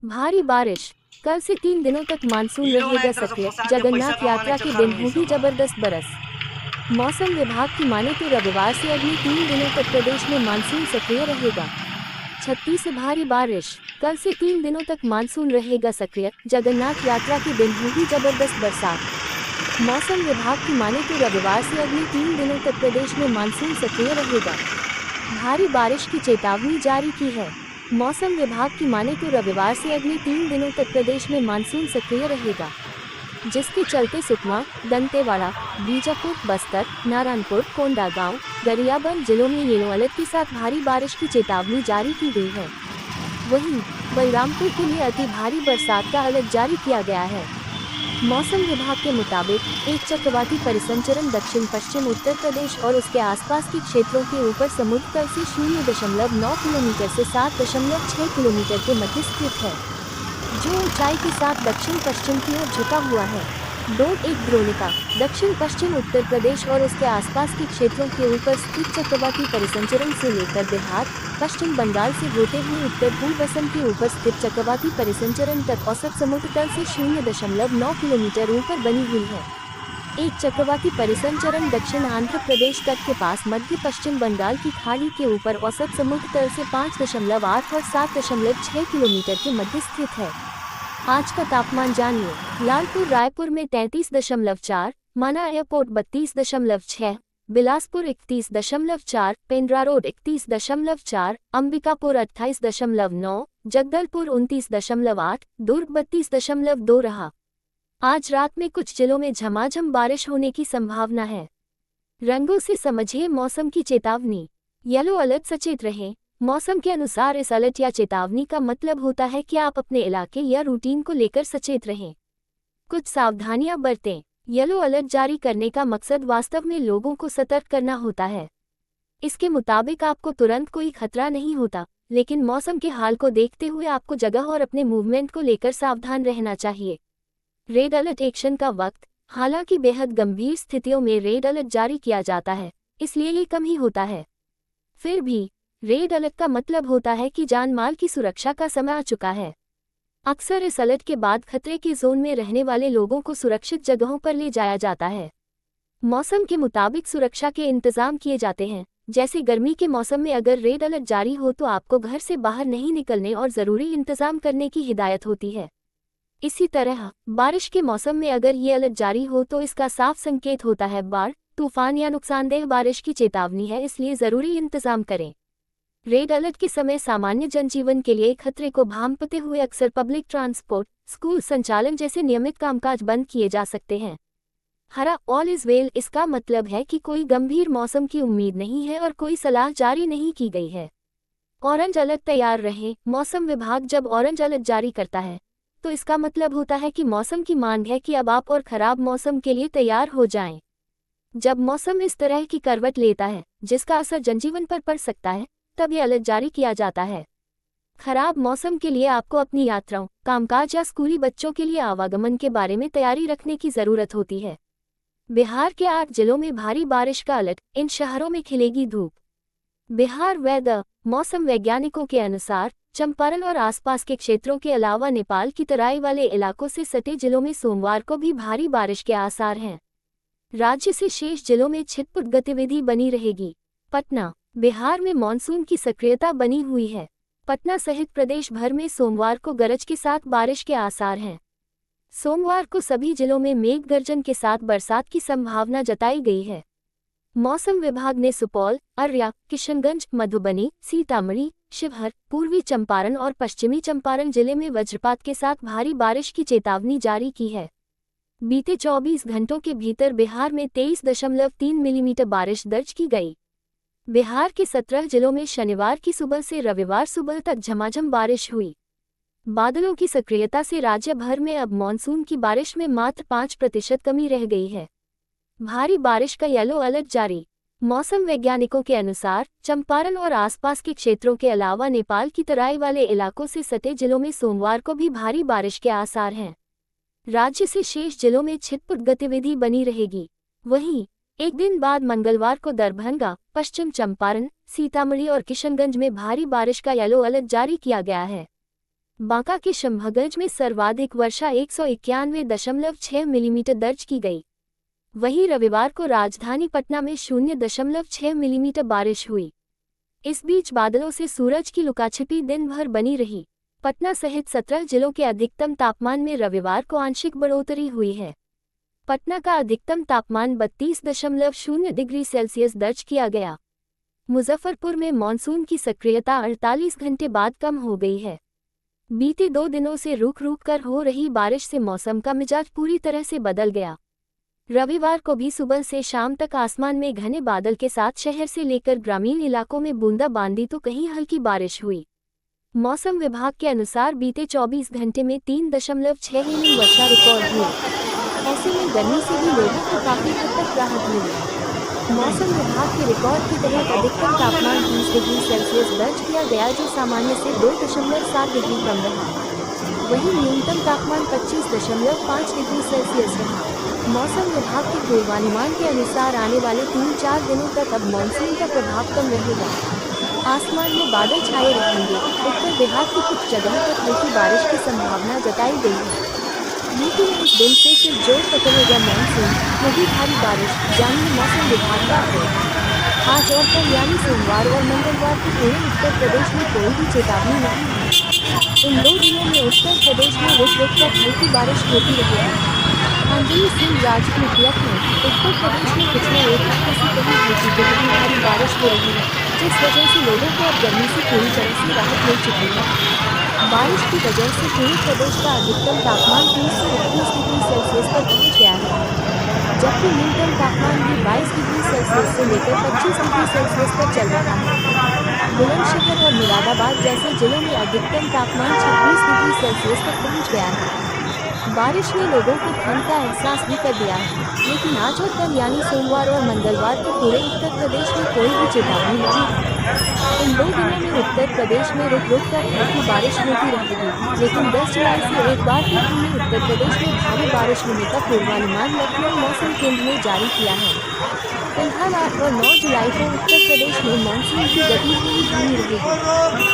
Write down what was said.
भारी बारिश। कल से 3 दिनों तक मानसून रहेगा सक्रिय। जगन्नाथ यात्रा के दिन होगी जबरदस्त बरस। मौसम विभाग की माने तो रविवार से अगले 3 दिनों तक प्रदेश में मानसून सक्रिय रहेगा। 36 से भारी बारिश। कल से 3 दिनों तक मानसून रहेगा सक्रिय। जगन्नाथ यात्रा के दिन होगी जबरदस्त बरसात। मौसम विभाग की माने तो रविवार से अगले 3 दिनों तक प्रदेश में मानसून सक्रिय रहेगा। भारी बारिश की चेतावनी जारी की है। मौसम विभाग की माने तो रविवार से अगले 3 दिनों तक प्रदेश में मानसून सक्रिय रहेगा, जिसके चलते सुकमा, दंतेवाड़ा, बीजापुर, बस्तर, नारायणपुर, कोंडागांव, गरियाबंद जिलों में येलो अलर्ट के साथ भारी बारिश की चेतावनी जारी की गई है। वहीं बलरामपुर के लिए अति भारी बरसात का अलर्ट जारी किया गया है। मौसम विभाग के मुताबिक एक चक्रवाती परिसंचरण दक्षिण पश्चिम उत्तर प्रदेश और उसके आसपास के क्षेत्रों के ऊपर समुद्र तल से 0.9 किलोमीटर से 7.6 किलोमीटर के मध्य स्थित है, जो ऊंचाई के साथ दक्षिण पश्चिम की ओर झुका हुआ है। एक द्रोणिका दक्षिण पश्चिम उत्तर प्रदेश और उसके आसपास के क्षेत्रों के ऊपर स्थित चक्रवाती परिसंचरण से लेकर बिहार, पश्चिम बंगाल से होते हुए उत्तर पूर्व असम के ऊपर स्थित चक्रवाती परिसंचरण तक औसत समुद्र तल से 0.9 किलोमीटर ऊपर बनी हुई है। एक चक्रवाती परिसंचरण दक्षिण आंध्र प्रदेश तट के पास मध्य पश्चिम बंगाल की खाड़ी के ऊपर औसत समुद्र तल से 5.8 और 7.6 किलोमीटर के मध्य स्थित है। आज का तापमान जानिए। लालपुर रायपुर में 33.4, माना एयरपोर्ट 32.6, बिलासपुर 31.4, पेंड्रा रोड 31.4, अंबिकापुर 28.9, जगदलपुर 29.8, दुर्ग 32.2 रहा। आज रात में कुछ जिलों में झमाझम बारिश होने की संभावना है। रंगों से समझिए मौसम की चेतावनी। येलो अलर्ट, सचेत रहें। मौसम के अनुसार इस अलर्ट या चेतावनी का मतलब होता है कि आप अपने इलाके या रूटीन को लेकर सचेत रहें। कुछ सावधानियां बरतें। येलो अलर्ट जारी करने का मकसद वास्तव में लोगों को सतर्क करना होता है। इसके मुताबिक आपको तुरंत कोई खतरा नहीं होता, लेकिन मौसम के हाल को देखते हुए आपको जगह और अपने मूवमेंट को लेकर सावधान रहना चाहिए। रेड अलर्ट एक्शन का वक्त। हालांकि बेहद गंभीर स्थितियों में रेड अलर्ट जारी किया जाता है, इसलिए ये कम ही होता है। फिर भी रेड अलर्ट का मतलब होता है कि जान माल की सुरक्षा का समय आ चुका है। अक्सर इस अलर्ट के बाद खतरे के जोन में रहने वाले लोगों को सुरक्षित जगहों पर ले जाया जाता है। मौसम के मुताबिक सुरक्षा के इंतजाम किए जाते हैं। जैसे गर्मी के मौसम में अगर रेड अलर्ट जारी हो तो आपको घर से बाहर नहीं निकलने और ज़रूरी इंतजाम करने की हिदायत होती है। इसी तरह बारिश के मौसम में अगर ये अलर्ट जारी हो तो इसका साफ संकेत होता है बाढ़, तूफान या नुकसानदेह बारिश की चेतावनी है, इसलिए ज़रूरी इंतजाम करें। रेड अलर्ट के समय सामान्य जनजीवन के लिए खतरे को भांपते हुए अक्सर पब्लिक ट्रांसपोर्ट, स्कूल संचालन जैसे नियमित कामकाज बंद किए जा सकते हैं। हरा ऑल इज वेल, इसका मतलब है कि कोई गंभीर मौसम की उम्मीद नहीं है और कोई सलाह जारी नहीं की गई है। ऑरेंज अलर्ट, तैयार रहें। मौसम विभाग जब ऑरेंज अलर्ट जारी करता है तो इसका मतलब होता है कि मौसम की मांग है कि अब आप और खराब मौसम के लिए तैयार हो जाएं। जब मौसम इस तरह की करवट लेता है जिसका असर जनजीवन पर पड़ सकता है, तब यह अलर्ट जारी किया जाता है। खराब मौसम के लिए आपको अपनी यात्राओं, कामकाज या स्कूली बच्चों के लिए आवागमन के बारे में तैयारी रखने की जरूरत होती है। बिहार के 8 जिलों में भारी बारिश का अलर्ट, इन शहरों में खिलेगी धूप। बिहार वेदर। मौसम वैज्ञानिकों के अनुसार चंपारण और आसपास के क्षेत्रों के अलावा नेपाल की तराई वाले इलाकों से सटे जिलों में सोमवार को भी भारी बारिश के आसार हैं। राज्य से शेष जिलों में छिटपुट गतिविधि बनी रहेगी। पटना। बिहार में मानसून की सक्रियता बनी हुई है। पटना सहित प्रदेश भर में सोमवार को गरज के साथ बारिश के आसार हैं। सोमवार को सभी जिलों में मेघ गर्जन के साथ बरसात की संभावना जताई गई है। मौसम विभाग ने सुपौल, अररिया, किशनगंज, मधुबनी, सीतामढ़ी, शिवहर, पूर्वी चंपारण और पश्चिमी चंपारण जिले में वज्रपात के साथ भारी बारिश की चेतावनी जारी की है। बीते 24 घंटों के भीतर बिहार में 23.3 मिलीमीटर बारिश दर्ज की गई। बिहार के 17 जिलों में शनिवार की सुबह से रविवार सुबह तक झमाझम बारिश हुई। बादलों की सक्रियता से राज्य भर में अब मानसून की बारिश में मात्र 5% कमी रह गई है। भारी बारिश का येलो अलर्ट जारी। मौसम वैज्ञानिकों के अनुसार चंपारण और आसपास के क्षेत्रों के अलावा नेपाल की तराई वाले इलाकों से सटे जिलों में सोमवार को भी भारी बारिश के आसार हैं। राज्य से शेष जिलों में छिटपुट गतिविधि बनी रहेगी। वहीं एक दिन बाद मंगलवार को दरभंगा, पश्चिम चंपारण, सीतामढ़ी और किशनगंज में भारी बारिश का येलो अलर्ट जारी किया गया है। बांका के शंभगंज में सर्वाधिक वर्षा 191.6 मिलीमीटर दर्ज की गई। वहीं रविवार को राजधानी पटना में 0.6 मिलीमीटर बारिश हुई। इस बीच बादलों से सूरज की लुकाछिपी दिन भर बनी रही। पटना सहित 17 जिलों के अधिकतम तापमान में रविवार को आंशिक बढ़ोतरी हुई है। पटना का अधिकतम तापमान 32.0 डिग्री सेल्सियस दर्ज किया गया। मुजफ्फरपुर में मानसून की सक्रियता 48 घंटे बाद कम हो गई है। बीते 2 दिनों से रुक रुक कर हो रही बारिश से मौसम का मिजाज पूरी तरह से बदल गया। रविवार को भी सुबह से शाम तक आसमान में घने बादल के साथ शहर से लेकर ग्रामीण इलाकों में बूंदाबांदी तो कहीं हल्की बारिश हुई। मौसम विभाग के अनुसार बीते 24 घंटे में 3.6 मिली वर्षा रिकॉर्ड हुई। ऐसे में गर्मी से भी लोगों को काफी हद तक राहत मिली। मौसम विभाग के रिकॉर्ड के तहत अधिकतम तापमान 30 डिग्री सेल्सियस दर्ज किया गया, जो सामान्य से 2.7 डिग्री कम रहा। वहीं न्यूनतम तापमान 25.5 डिग्री सेल्सियस रहा। मौसम विभाग के पूर्वानुमान के अनुसार आने वाले 3-4 दिनों तक अब मानसून का प्रभाव कम रहेगा। आसमान में बादल छाए रहेंगे। उत्तर बिहार की कुछ जगहों पर हल्की बारिश की संभावना जताई गई है। लेकिन इस दिन से फिर जोर पकड़ेगा मानसून, वही भारी बारिश, जानिए मौसम विभाग का अपडेट। आज और कल यानी सोमवार और मंगलवार को पूरे उत्तर प्रदेश में कोई भी चेतावनी नहीं है। इन 2 दिनों में उत्तर प्रदेश में रुक रुक कर हल्की बारिश होती रहेगी। अंजलि सिंह राजपूत लखनऊ। उत्तर प्रदेश में पिछले 1 हफ्ते से कहीं हल्की जगह भारी बारिश हो रही है, जिस वजह से लोगों को अब गर्मी से पूरी तरह से राहत मिल चुकी है। बारिश की वजह से पूरे प्रदेश का अधिकतम तापमान 30 से 31 डिग्री सेल्सियस तक पहुंच गया है, जबकि न्यूनतम तापमान भी 22 डिग्री सेल्सियस से लेकर 25 डिग्री सेल्सियस तक चल रहा है। बुलंदशहर और मुरादाबाद जैसे जिलों में अधिकतम तापमान 26 डिग्री सेल्सियस तक पहुंच गया है। बारिश ने लोगों को ठंड का एहसास भी कर दिया है, लेकिन आज और कल यानी सोमवार और मंगलवार को पूरे उत्तर प्रदेश में कोई भी चेतावनी नहीं है। इन 2 दिनों में उत्तर प्रदेश में रुक रुक कर हल्की बारिश होती रहेगी, लेकिन 10 जुलाई से एक बार फिर पूरे उत्तर प्रदेश में भारी बारिश होने का पूर्वानुमान लखनऊ मौसम केंद्र ने जारी किया है। फिलहाल 8 और 9 जुलाई को उत्तर प्रदेश में मानसून की गति धीमी रहेगी।